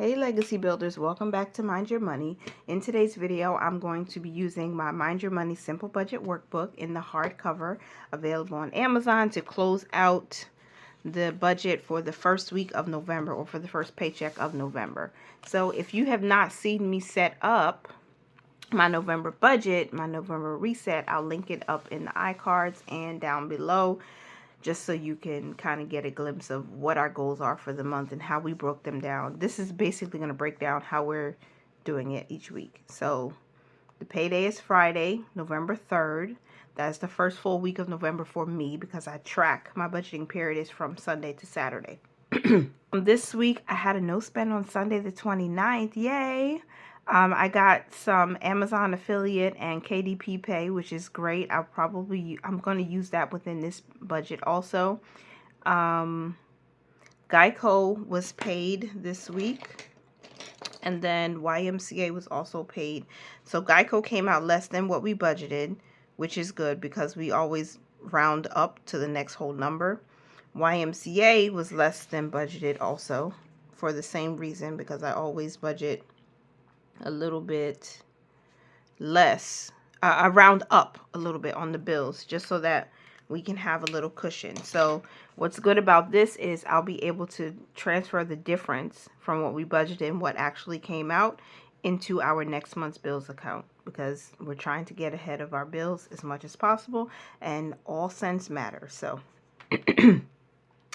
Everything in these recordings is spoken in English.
Hey Legacy Builders, welcome back to Mind Your Money. In today's video, I'm going to be using my Mind Your Money Simple Budget Workbook in the hardcover, available on Amazon, to close out the budget for the first week of November, or for the first paycheck of November. So if you have not seen me set up my November budget, my November reset, I'll link it up in the iCards and down below, just so you can kind of get a glimpse of what our goals are for the month and how we broke them down. This is basically going to break down how we're doing it each week. So the payday is Friday, November 3rd. That's the first full week of November for me, because I track my budgeting period is from Sunday to Saturday. This week I had a no spend on Sunday the 29th. Yay! I got some Amazon affiliate and KDP pay, which is great. I'm going to use that within this budget also. Geico was paid this week, and then YMCA was also paid. So Geico came out less than what we budgeted, which is good because we always round up to the next whole number. YMCA was less than budgeted also, for the same reason, because I always budget a little bit less. I round up a little bit on the bills just so that we can have a little cushion. So what's good about this is I'll be able to transfer the difference from what we budgeted and what actually came out into our next month's bills account, because we're trying to get ahead of our bills as much as possible, and all cents matter. So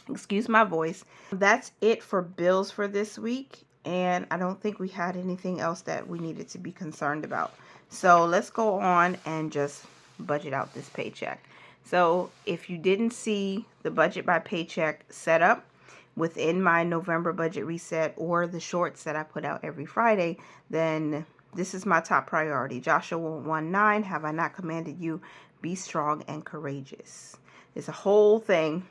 excuse my voice. That's it for bills for this week, and I don't think we had anything else that we needed to be concerned about. So let's go on and just budget out this paycheck. So if you didn't see the budget by paycheck set up within my November budget reset, or the shorts that I put out every Friday, then this is my top priority. Joshua 1:9, have I not commanded you? Be strong and courageous. It's a whole thing.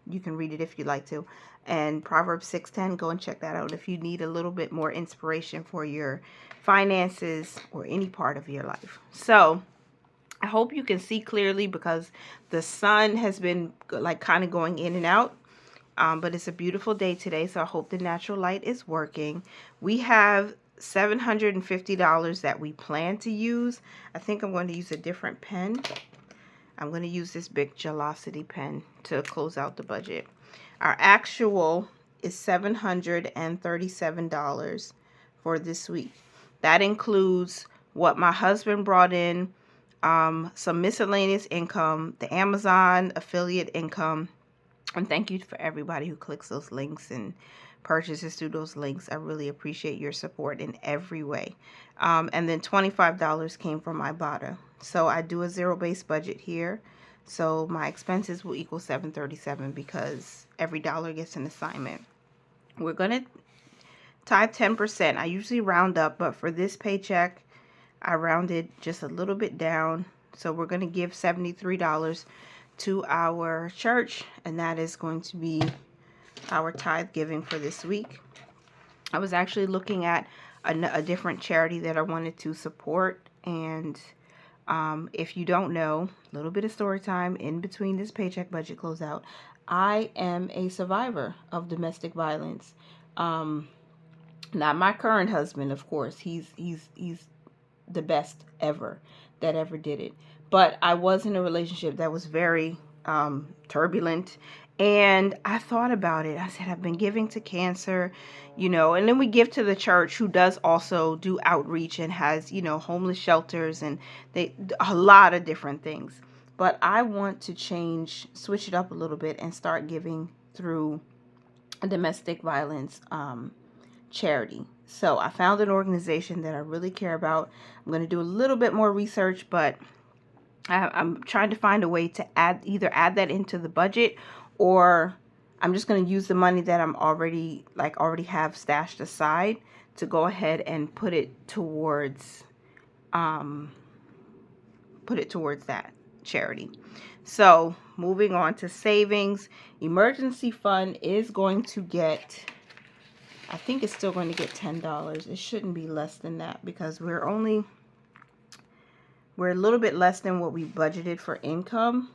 You can read it if you like to. And Proverbs 6:10, go and check that out if you need a little bit more inspiration for your finances or any part of your life. So I hope you can see clearly, because the sun has been like kind of going in and out. But it's a beautiful day today, so I hope the natural light is working. We have $750 that we plan to use. I think I'm going to use a different pen. I'm going to use this big Gelosity pen to close out the budget. Our actual is $737 for this week. That includes what my husband brought in, some miscellaneous income, the Amazon affiliate income, and thank you for everybody who clicks those links and purchases through those links. I really appreciate your support in every way. And then $25 came from Ibotta. So I do a zero-based budget here. So my expenses will equal $737 because every dollar gets an assignment. We're going to tithe 10%. I usually round up, but for this paycheck, I rounded just a little bit down. So we're going to give $73 to our church, and that is going to be our tithe giving for this week. I was actually looking at a different charity that I wanted to support, and if you don't know, a little bit of story time in between this paycheck budget closeout. I am a survivor of domestic violence. Not my current husband, of course. He's the best ever that ever did it. But I was in a relationship that was very turbulent, and I thought about it. I said, I've been giving to cancer, and then we give to the church, who does also do outreach and has, homeless shelters, and a lot of different things. But I want to switch it up a little bit and start giving through a domestic violence charity. So I found an organization that I really care about. I'm going to do a little bit more research, but I'm trying to find a way to either add that into the budget, or I'm just going to use the money that I'm already have stashed aside to go ahead and put it towards that charity. So moving on to savings, emergency fund is going to get, I think it's still going to get $10. It shouldn't be less than that, because we're a little bit less than what we budgeted for income,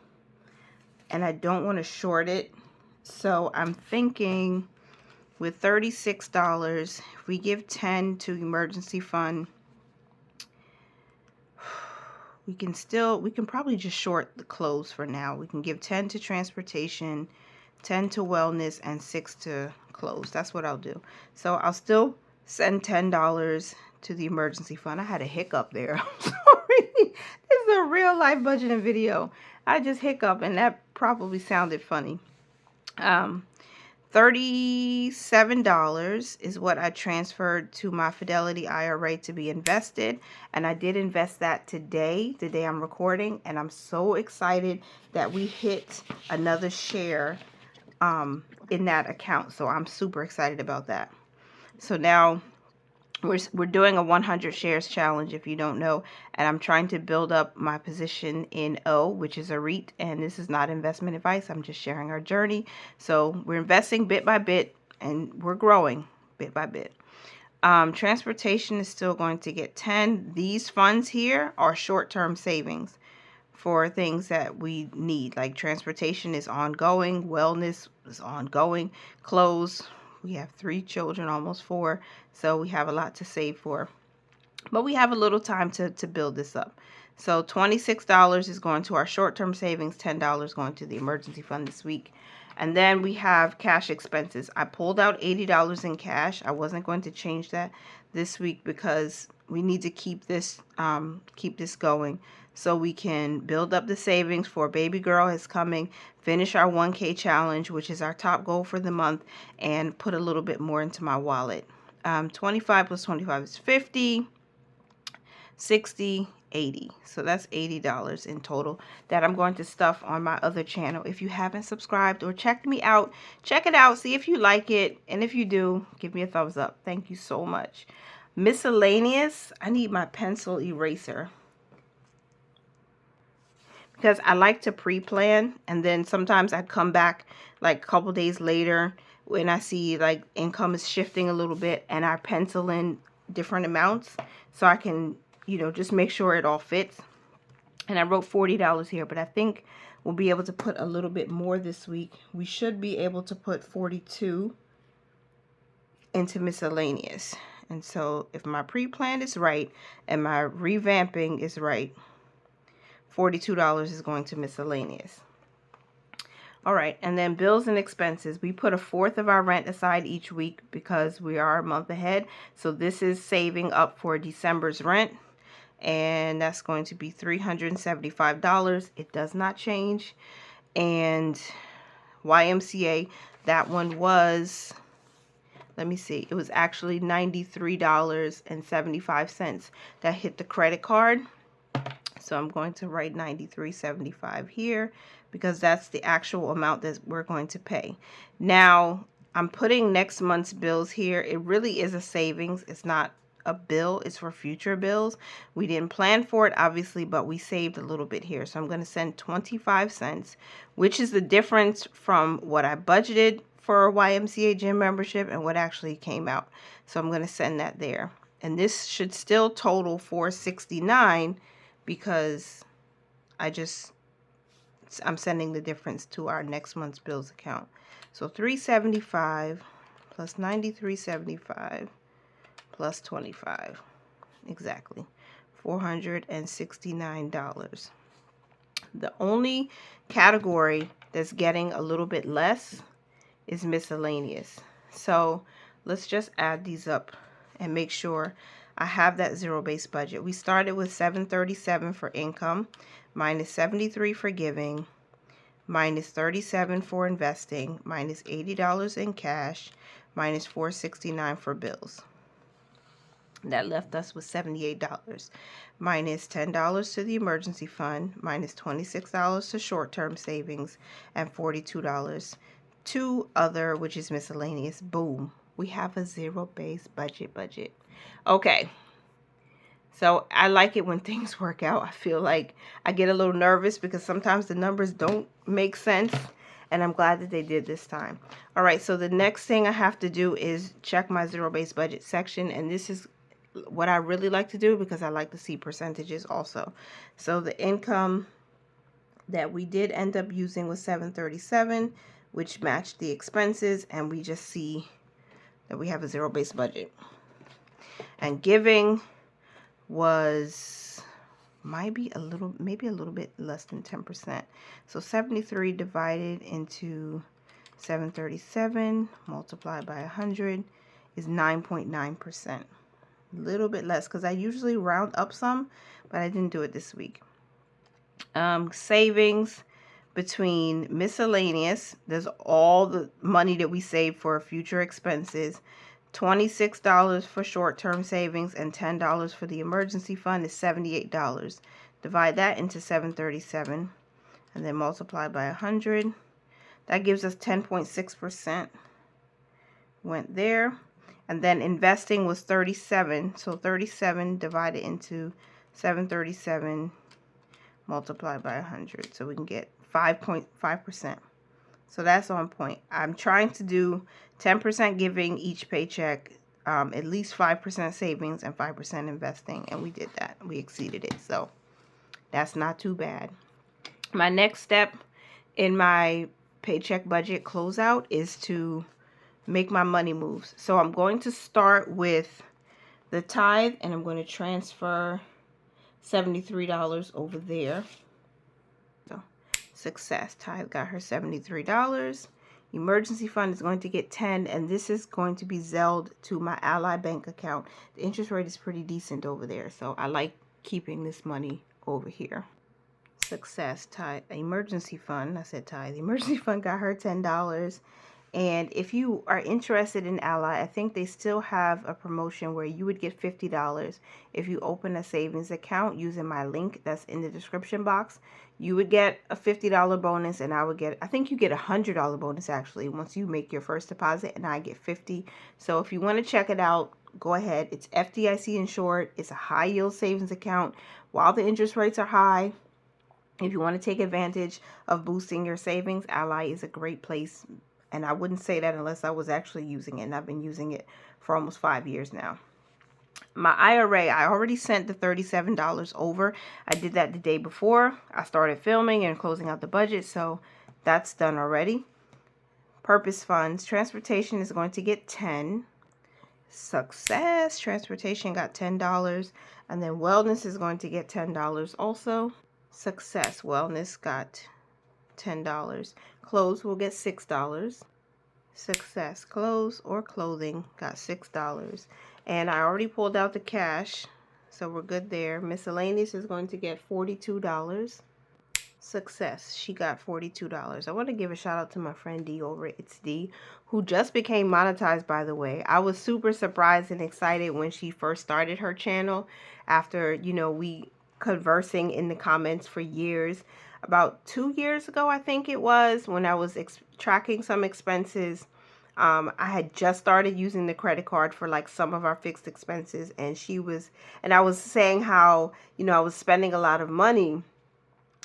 and I don't want to short it. So I'm thinking with $36, if we give 10 to emergency fund, we can probably just short the clothes for now. We can give 10 to transportation, 10 to wellness, and 6 to clothes. That's what I'll do. So I'll still send $10 to the emergency fund. I had a hiccup there. I'm sorry. This is a real life budgeting video. I just hiccup, and that probably sounded funny. $37 is what I transferred to my Fidelity IRA to be invested, and I did invest that today, the day I'm recording, and I'm so excited that we hit another share in that account. So I'm super excited about that. So now we're doing a 100 shares challenge, if you don't know, and I'm trying to build up my position in O, which is a REIT, and this is not investment advice. I'm just sharing our journey. So we're investing bit by bit, and we're growing bit by bit. Transportation is still going to get 10. These funds here are short-term savings for things that we need, like transportation is ongoing, wellness is ongoing, clothes. We have 3 children, almost 4, so we have a lot to save for. But we have a little time to build this up. So $26 is going to our short-term savings, $10 going to the emergency fund this week. And then we have cash expenses. I pulled out $80 in cash. I wasn't going to change that this week because we need to keep this going so we can build up the savings for baby girl is coming, finish our 1K challenge, which is our top goal for the month, and put a little bit more into my wallet. 25 plus 25 is 50, 60, 80. So that's $80 in total that I'm going to stuff on my other channel. If you haven't subscribed or checked me out, check it out, see if you like it, and if you do, give me a thumbs up. Thank you so much. Miscellaneous, I need my pencil eraser because I like to pre-plan, and then sometimes I come back like a couple days later when I see like income is shifting a little bit, and I pencil in different amounts so I can, you know, just make sure it all fits. And I wrote $40 here, but I think we'll be able to put a little bit more this week. We should be able to put 42 into miscellaneous. And so if my pre-plan is right and my revamping is right, $42 is going to miscellaneous. All right, and then bills and expenses. We put 1/4 of our rent aside each week because we are a month ahead. So this is saving up for December's rent, and that's going to be $375. It does not change. And YMCA, that one was, let me see, it was actually $93.75 that hit the credit card. So I'm going to write $93.75 here because that's the actual amount that we're going to pay. Now, I'm putting next month's bills here. It really is a savings. It's not a bill. It's for future bills. We didn't plan for it, obviously, but we saved a little bit here. So I'm going to send 25 cents, which is the difference from what I budgeted for a YMCA gym membership and what actually came out. So I'm going to send that there. And this should still total $469 because I'm sending the difference to our next month's bills account. So $375 plus $93.75 plus 25, exactly $469. The only category that's getting a little bit less is miscellaneous. So let's just add these up and make sure I have that zero-based budget. We started with $737 for income, minus $73 for giving, minus $37 for investing, minus $80 in cash, minus $469 for bills. That left us with $78, minus $10 to the emergency fund, minus $26 to short-term savings, and $42 to other, which is miscellaneous. Boom. We have a zero-based budget. Okay. So I like it when things work out. I feel like I get a little nervous because sometimes the numbers don't make sense, and I'm glad that they did this time. All right, so the next thing I have to do is check my zero-based budget section, and this is what I really like to do because I like to see percentages also. So the income that we did end up using was $737, which matched the expenses, and we just see that we have a zero-based budget. And giving was maybe a little bit less than 10%. So 73 divided into 737 multiplied by 100 is 9.9%. A little bit less because I usually round up some, but I didn't do it this week. Savings between miscellaneous, there's all the money that we save for future expenses. $26 for short-term savings and $10 for the emergency fund is $78. Divide that into 737 and then multiply by 100. That gives us 10.6% went there. And then investing was 37. So 37 divided into 737 multiplied by 100. So we can get 5.5%. So that's on point. I'm trying to do 10% giving each paycheck, at least 5% savings and 5% investing. And we did that. We exceeded it. So that's not too bad. My next step in my paycheck budget closeout is to make my money moves. So I'm going to start with the tithe and I'm going to transfer $73 over there. So success. Tithe got her $73. Emergency fund is going to get 10, and this is going to be Zelled to my Ally bank account. The interest rate is pretty decent over there, so I like keeping this money over here. Success. Tithe. Emergency fund. I said tithe. Emergency fund got her $10. And if you are interested in Ally, I think they still have a promotion where you would get $50 if you open a savings account using my link that's in the description box. You would get a $50 bonus, and I would get, I think you get a $100 bonus actually once you make your first deposit, and I get 50. So if you want to check it out, go ahead. It's FDIC insured. It's a high yield savings account. While the interest rates are high, if you want to take advantage of boosting your savings, Ally is a great place. And I wouldn't say that unless I was actually using it. And I've been using it for almost 5 years now. My IRA, I already sent the $37 over. I did that the day before I started filming and closing out the budget. So that's done already. Purpose funds. Transportation is going to get 10. Success. Transportation got $10. And then wellness is going to get $10 also. Success. Wellness got $10. Clothes will get $6. Success. Clothes or clothing got $6. And I already pulled out the cash, so we're good there. Miscellaneous is going to get $42. Success. She got $42. I want to give a shout out to my friend D over at It's D, who just became monetized, by the way. I was super surprised and excited when she first started her channel after, you know, we conversing in the comments for years. About 2 years ago, I think it was, when I was tracking some expenses. I had just started using the credit card for like some of our fixed expenses, and I was saying how, you know, I was spending a lot of money,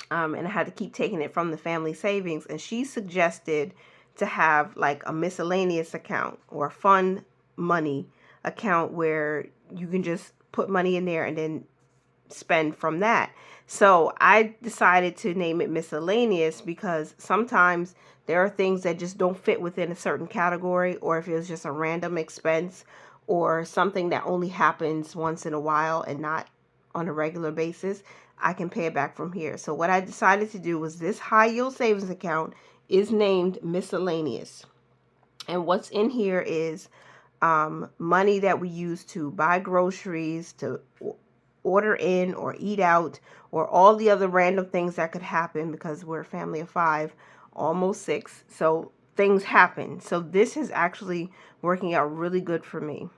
and I had to keep taking it from the family savings, and she suggested to have like a miscellaneous account or a fund money account where you can just put money in there and then spend from that. So I decided to name it miscellaneous because sometimes there are things that just don't fit within a certain category, or if it was just a random expense or something that only happens once in a while and not on a regular basis, I can pay it back from here. So what I decided to do was this high yield savings account is named miscellaneous. And what's in here is money that we use to buy groceries, to order in or eat out, or all the other random things that could happen because we're a family of 5, almost 6. So things happen. So this is actually working out really good for me.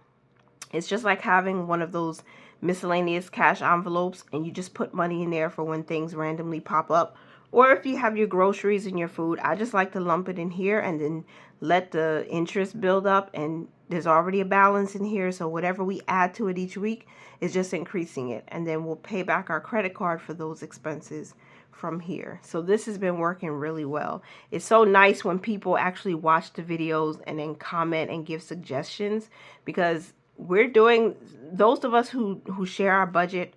It's just like having one of those miscellaneous cash envelopes, and you just put money in there for when things randomly pop up. Or if you have your groceries and your food, I just like to lump it in here and then let the interest build up, and there's already a balance in here. So whatever we add to it each week is just increasing it. And then we'll pay back our credit card for those expenses from here. So this has been working really well. It's so nice when people actually watch the videos and then comment and give suggestions, because we're doing, those of us who share our budget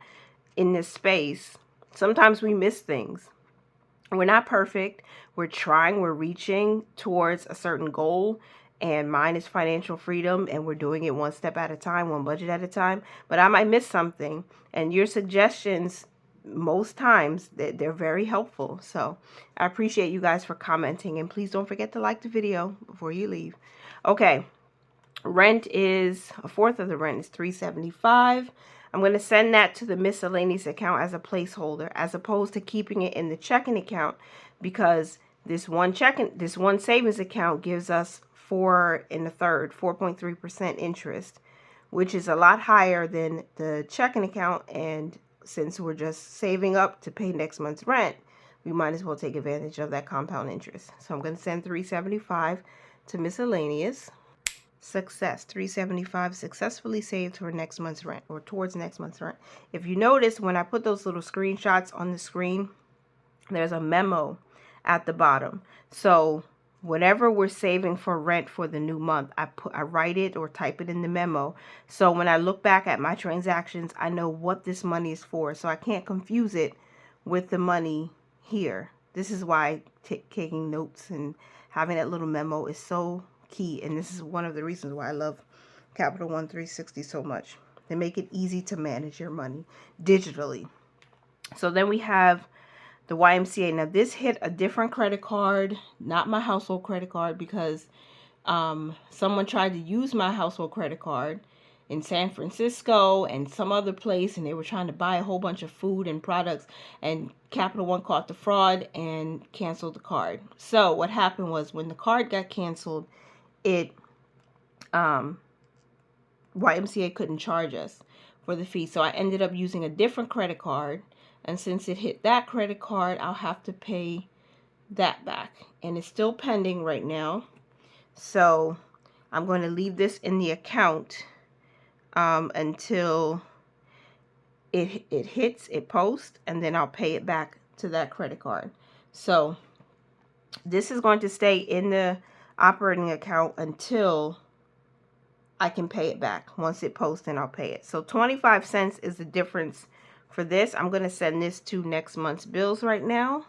in this space, sometimes we miss things. We're not perfect. We're trying, we're reaching towards a certain goal. and mine is financial freedom, and we're doing it one step at a time, one budget at a time. But I might miss something, and your suggestions, most times, they're very helpful. So I appreciate you guys for commenting, and please don't forget to like the video before you leave. Okay, rent is a fourth of the rent is $375. I'm going to send that to the miscellaneous account as a placeholder, as opposed to keeping it in the checking account, because this one savings account gives us 4.3% interest, which is a lot higher than the checking account. And since we're just saving up to pay next month's rent, we might as well take advantage of that compound interest. So I'm going to send $375 to miscellaneous. Success. $375 successfully saved for next month's rent, or towards next month's rent. If you notice, when I put those little screenshots on the screen, there's a memo at the bottom. So whatever we're saving for rent for the new month, I write it or type it in the memo. So when I look back at my transactions, I know what this money is for. So I can't confuse it with the money here. This is why taking notes and having that little memo is so key. And this is one of the reasons why I love Capital One 360 so much. They make it easy to manage your money digitally. So then we have the YMCA. Now this hit a different credit card, not my household credit card, because someone tried to use my household credit card in San Francisco and some other place, and they were trying to buy a whole bunch of food and products, and Capital One caught the fraud and canceled the card. So what happened was, when the card got canceled, YMCA couldn't charge us for the fee. So I ended up using a different credit card, and since it hit that credit card, I'll have to pay that back, and it's still pending right now. So I'm going to leave this in the account until it posts, and then I'll pay it back to that credit card. So this is going to stay in the operating account until I can pay it back. Once it posts, then I'll pay it. So 25 cents is the difference for this. I'm going to send this to next month's bills right now.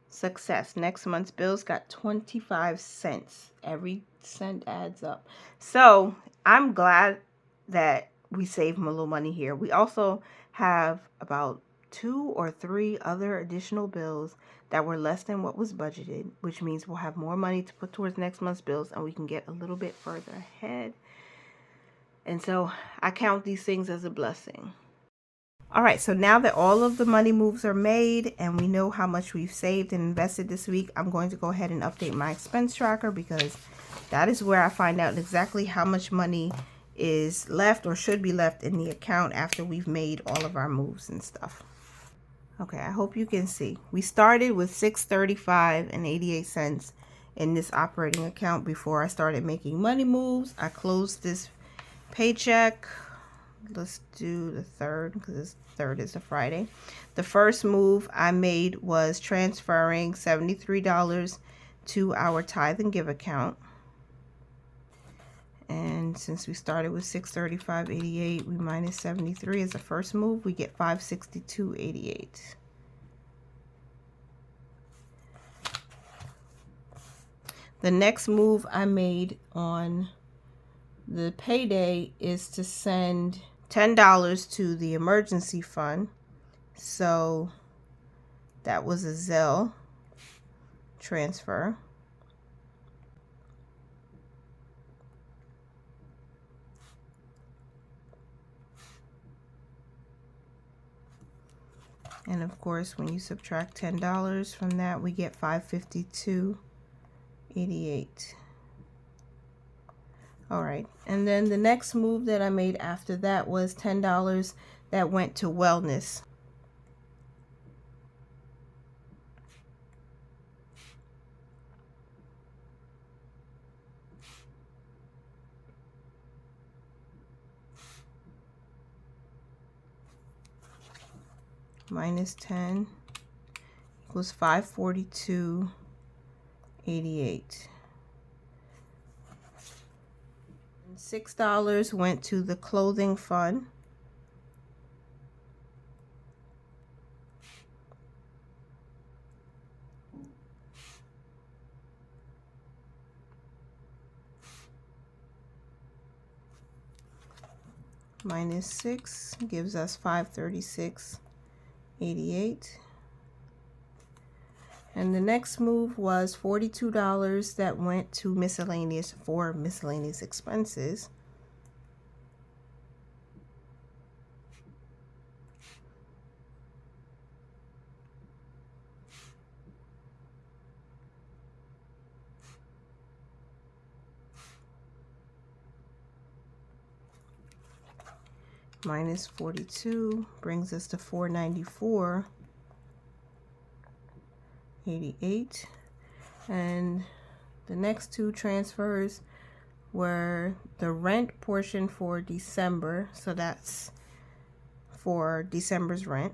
Success. Next month's bills got 25 cents. Every cent adds up. So I'm glad that we saved a little money here. We also have about 2 or 3 other additional bills that were less than what was budgeted, which means we'll have more money to put towards next month's bills, and we can get a little bit further ahead. And so I count these things as a blessing. All right, so now that all of the money moves are made and we know how much we've saved and invested this week, I'm going to go ahead and update my expense tracker, because that is where I find out exactly how much money is left or should be left in the account after we've made all of our moves and stuff. Okay, I hope you can see. We started with $635.88 in this operating account before I started making money moves. I closed this paycheck. Let's do the 3rd, because this 3rd is a Friday. The first move I made was transferring $73 to our tithe and give account. And since we started with $635.88, we minus 73 as the first move, we get $562.88. The next move I made on the payday is to send $10 to the emergency fund. So that was a Zelle transfer. And of course, when you subtract $10 from that, we get $552.88. All right, and then the next move that I made after that was $10 that went to wellness. Minus 10 equals $542.88. And $6 went to the clothing fund. minus 6 gives us 536.88. And the next move was $42 that went to miscellaneous for miscellaneous expenses. Minus 42 brings us to 494.88. And the next two transfers were the rent portion for December, so that's for December's rent.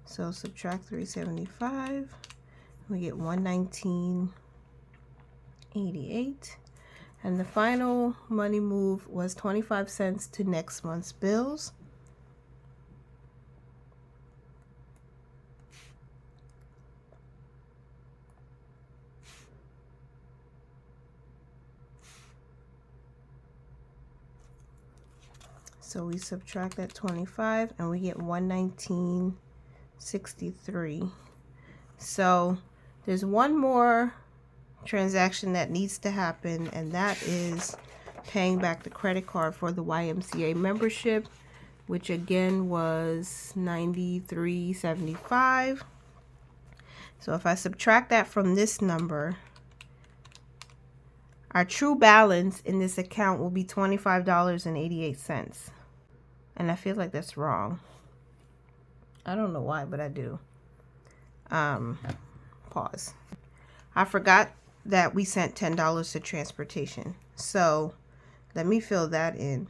So subtract 375, we get 119.88. And the final money move was 25 cents to next month's bills. So we subtract that 25 and we get 119.63. So there's one more transaction that needs to happen, and that is paying back the credit card for the YMCA membership, which again was $93.75. So if I subtract that from this number, our true balance in this account will be $25.88. And I feel like that's wrong. I don't know why, but I do. Pause. I forgot that we sent $10 to transportation. So let me fill that in.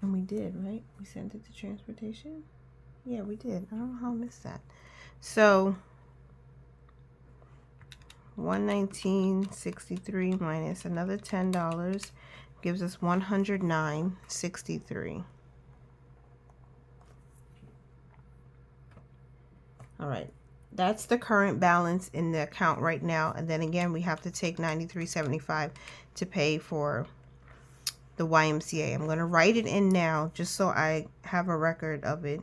And we did, right? We sent it to transportation? Yeah, we did. I don't know how I missed that. So 119.63 minus another $10 gives us 109.63. All right, that's the current balance in the account right now. And then again, we have to take $93.75 to pay for the YMCA. I'm going to write it in now just so I have a record of it.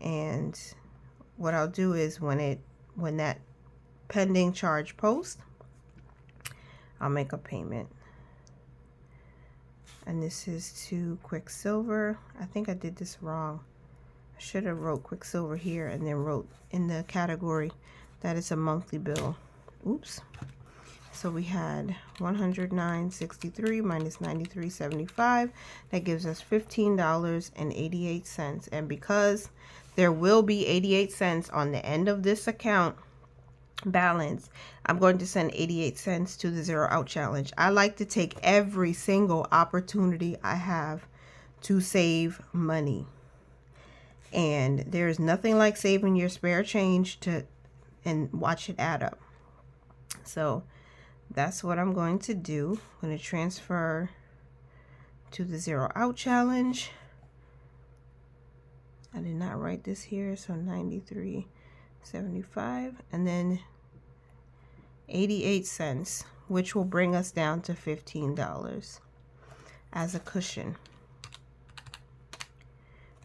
And what I'll do is when that pending charge post, I'll make a payment. And this is to Quicksilver. I think I did this wrong. I should have wrote Quicksilver here and then wrote in the category that it's a monthly bill. Oops. So we had 109.63 minus 93.75. That gives us $15.88. And because there will be 88 cents on the end of this account balance, I'm going to send 88 cents to the Zero Out Challenge. I like to take every single opportunity I have to save money. And there's nothing like saving your spare change and watch it add up. So that's what I'm going to do. I'm going to transfer to the Zero Out Challenge. I did not write this here, so 93.75 and then 88 cents, which will bring us down to $15 as a cushion.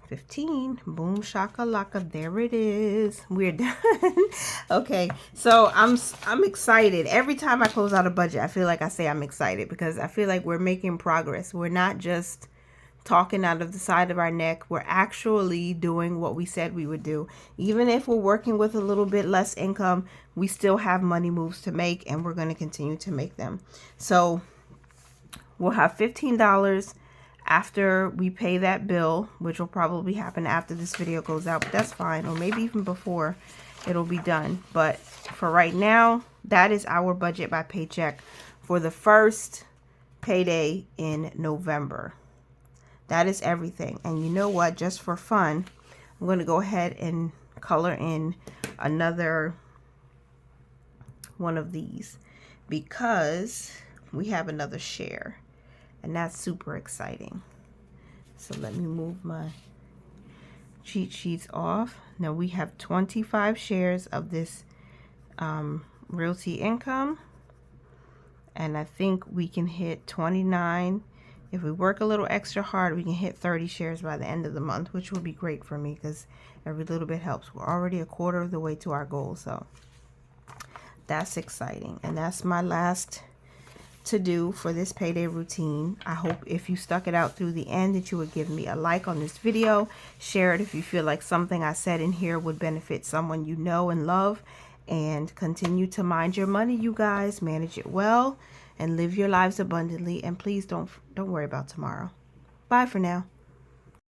15, boom shakalaka, there it is. We're done. Okay, so I'm excited. Every time I close out a budget, I feel like I say I'm excited because I feel like we're making progress. We're not just talking out of the side of our neck. We're actually doing what we said we would do. Even if we're working with a little bit less income, we still have money moves to make, and we're going to continue to make them. So we'll have $15 after we pay that bill, which will probably happen after this video goes out, but that's fine, or maybe even before it'll be done. But for right now, that is our budget by paycheck for the first payday in November. That is everything. And you know what? Just for fun, I'm going to go ahead and color in another one of these because we have another share, and that's super exciting. So let me move my cheat sheets off. Now we have 25 shares of this realty income, and I think we can hit 29. If we work a little extra hard, we can hit 30 shares by the end of the month, which will be great for me because every little bit helps. We're already a quarter of the way to our goal, so that's exciting. And that's my last to do for this payday routine. I hope if you stuck it out through the end that you would give me a like on this video, share it if you feel like something I said in here would benefit someone you know and love, and continue to mind your money, you guys. Manage it well and live your lives abundantly, and please don't worry about tomorrow. Bye for now.